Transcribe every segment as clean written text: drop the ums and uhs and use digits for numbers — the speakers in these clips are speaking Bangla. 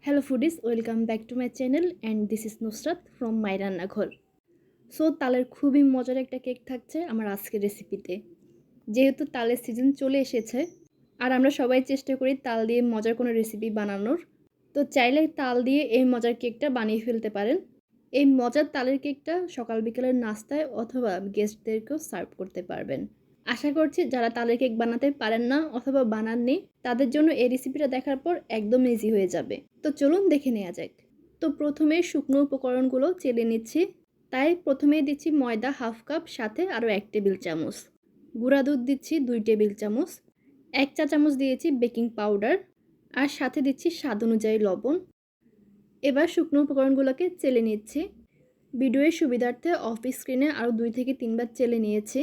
Hello foodies, welcome back to my channel and this is Nusrat from my রান্নাঘর। সো তালের খুবই মজার একটা কেক থাকছে আমার আজকের রেসিপিতে। যেহেতু তালের সিজন চলে এসেছে আর আমরা সবাই চেষ্টা করি তাল দিয়ে মজার কোনো রেসিপি বানানোর, তো চাইলে তাল দিয়ে এই মজার কেকটা বানিয়ে ফেলতে পারেন। এই মজার তালের কেকটা সকাল বিকেলের নাস্তায় অথবা গেস্টদেরকেও সার্ভ করতে পারবেন। আশা করছি যারা তালের কেক বানাতে পারেন না অথবা বানাননি তাদের জন্য এই রেসিপিটা দেখার পর একদম ইজি হয়ে যাবে। তো চলুন দেখে নেওয়া যাক। তো প্রথমে শুকনো উপকরণগুলো চেলে নিচ্ছি। তাই প্রথমেই দিচ্ছি ময়দা হাফ কাপ, সাথে আরও 1 টেবিল চামচ, গুঁড়া দুধ দিচ্ছি 2 টেবিল চামচ, 1 চা চামচ দিয়েছি বেকিং পাউডার, আর সাথে দিচ্ছি স্বাদ অনুযায়ী লবণ। এবার শুকনো উপকরণগুলোকে চেলে নিচ্ছি। ভিডিওর সুবিধার্থে অফ স্ক্রিনে আরও 2 থেকে 3 বার চেলে নিয়েছি।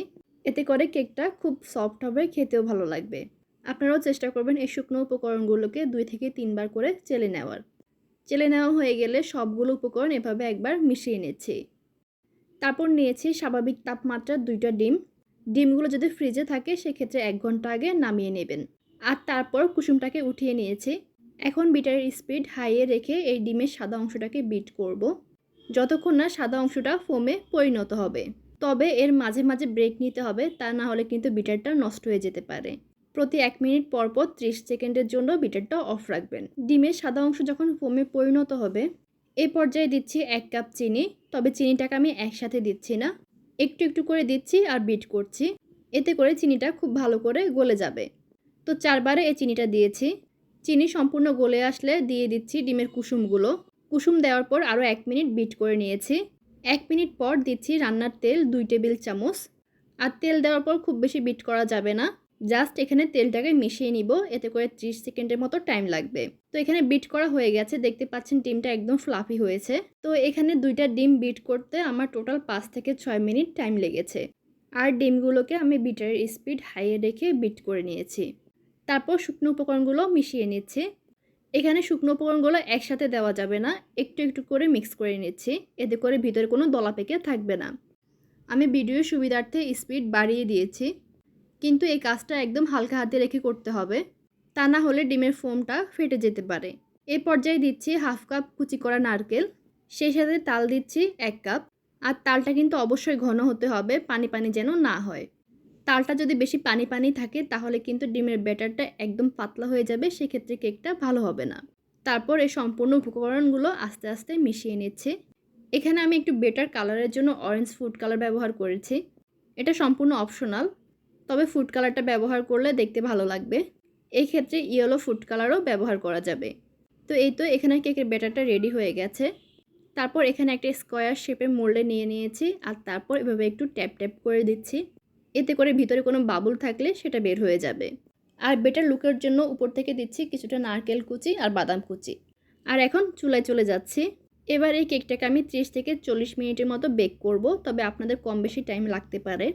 এতে করে কেকটা খুব সফট হবে, খেতেও ভালো লাগবে। আপনারাও চেষ্টা করবেন এই শুকনো উপকরণগুলোকে 2 থেকে 3 বার করে চেলে নেওয়ার। চেলে নেওয়া হয়ে গেলে সবগুলো উপকরণ এভাবে একবার মিশিয়ে নিচ্ছি। তারপর নিয়েছি স্বাভাবিক তাপমাত্রার 2টা ডিম। ডিমগুলো যদি ফ্রিজে থাকে সেক্ষেত্রে 1 ঘন্টা আগে নামিয়ে নেবেন। আর তারপর কুসুমটাকে উঠিয়ে নিয়েছি। এখন বিটারের স্পিড হাইয়ে রেখে এই ডিমের সাদা অংশটাকে বিট করব, যতক্ষণ না সাদা অংশটা ফোমে পরিণত হবে। তবে এর মাঝে মাঝে ব্রেক নিতে হবে, তা না হলে কিন্তু বিটারটা নষ্ট হয়ে যেতে পারে। প্রতি 1 মিনিট পর 30 সেকেন্ডের জন্য বিটারটা অফ রাখবেন। ডিমের সাদা অংশ যখন ফোমে পরিণত হবে এই পর্যায়ে দিচ্ছি 1 কাপ চিনি। তবে চিনিটাকে আমি একসাথে দিচ্ছি না, একটু একটু করে দিচ্ছি আর বিট করছি। এতে করে চিনিটা খুব ভালো করে গলে যাবে। তো 4 বারে এই চিনিটা দিয়েছি। চিনি সম্পূর্ণ গলে আসলে দিয়ে দিচ্ছি ডিমের কুসুমগুলো। কুসুম দেওয়ার পর আরও 1 মিনিট বিট করে নিয়েছি। 1 মিনিট পর দিচ্ছি রান্নার তেল 2 টেবিল চামচ। আর তেল দেওয়ার পর খুব বেশি বিট করা যাবে না, জাস্ট এখানে তেলটাকে মিশিয়ে নিব। এতে করে 30 সেকেন্ডের মতো টাইম লাগবে। তো এখানে বিট করা হয়ে গেছে, দেখতে পাচ্ছেন ডিমটা একদম ফ্লাফি হয়েছে। তো এখানে 2টা ডিম বিট করতে আমার টোটাল 5 থেকে 6 মিনিট টাইম লেগেছে। আর ডিমগুলোকে আমি বিটারের স্পিড হাইয়ে রেখে বিট করে নিয়েছি। তারপর শুকনো উপকরণগুলো মিশিয়ে নিচ্ছি। এখানে শুকনো উপকরণগুলো একসাথে দেওয়া যাবে না, একটু একটু করে মিক্স করে নিচ্ছি। এতে করে ভিতরে কোনো দলা পেকে থাকবে না। আমি ভিডিওর সুবিধার্থে স্পিড বাড়িয়ে দিয়েছি, কিন্তু এই কাজটা একদম হালকা হাতে রেখে করতে হবে, তা না হলে ডিমের ফোমটা ফেটে যেতে পারে। এই পর্যায়ে দিচ্ছি হাফ কাপ কুচি করা নারকেল, সেই সাথে তাল দিচ্ছি 1 কাপ। আর তালটা কিন্তু অবশ্যই ঘন হতে হবে, পানি পানি যেন না হয়। তালটা যদি বেশি পানি পানি থাকে তাহলে কিন্তু ডিমের ব্যাটারটা একদম পাতলা হয়ে যাবে, সেক্ষেত্রে কেকটা ভালো হবে না। তারপর এই সম্পূর্ণ উপকরণগুলো আস্তে আস্তে মিশিয়ে নিচ্ছি। এখানে আমি একটু বেটার কালারের জন্য অরেঞ্জ ফুড কালার ব্যবহার করেছি। এটা সম্পূর্ণ অপশনাল, তবে ফুড কালারটা ব্যবহার করলে দেখতে ভালো লাগবে। এই ক্ষেত্রে ইয়েলো ফুড কালারও ব্যবহার করা যাবে। তো এই তো এখানে কেকের ব্যাটারটা রেডি হয়ে গেছে। তারপর এখানে একটা স্কোয়ার শেপে মোল্ডে নিয়ে নিয়েছি আর তারপর এভাবে একটু ট্যাপ ট্যাপ করে দিচ্ছি। এতে করে ভিতরে কোনো বাবুল থাকলে সেটা বের হয়ে যাবে। আর বেটার লুকের জন্য উপর থেকে দিচ্ছি কিছুটা নারকেল কুচি আর বাদাম কুচি। আর এখন চুলায় চলে যাচ্ছি। এবার এই কেকটাকে আমি 30 থেকে 40 মিনিটের মতো বেক করব, তবে আপনাদের কম বেশি টাইম লাগতে পারে।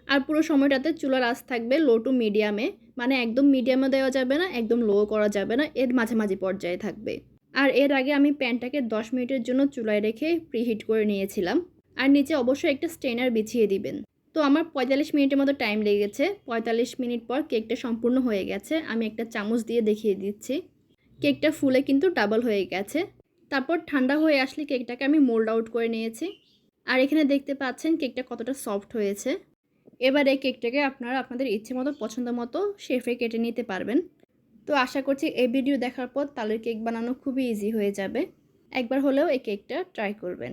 আর পুরো সময়টাতে চুলার আঁচ থাকবে লো টু মিডিয়ামে, মানে একদম মিডিয়ামে দেওয়া যাবে না, একদম লো করা যাবে না, এর মাঝামাঝি পর্যায়ে থাকবে। আর এর আগে আমি প্যানটাকে 10 মিনিটের জন্য চুলায় রেখে প্রিহিট করে নিয়েছিলাম। আর নিচে অবশ্যই একটা স্ট্রেনার বিছিয়ে দিবেন। তো আমার 45 মিনিটের মতো টাইম লেগেছে। 45 মিনিট পর কেকটা সম্পূর্ণ হয়ে গেছে। আমি একটা চামচ দিয়ে দেখিয়ে দিচ্ছি। কেকটা ফুলে কিন্তু ডাবল হয়ে গেছে। তারপর ঠান্ডা হয়ে আসলে কেকটাকে আমি মোল্ড আউট করে নিয়েছি। আর এখানে দেখতে পাচ্ছেন কেকটা কতটা সফট হয়েছে। এবার এই কেকটাকে আপনারা আপনাদের ইচ্ছে মতো পছন্দ মতো শেপে কেটে নিতে পারবেন। তো আশা করছি এই ভিডিও দেখার পর তালের কেক বানানো খুবই ইজি হয়ে যাবে। একবার হলেও এই কেকটা ট্রাই করবেন।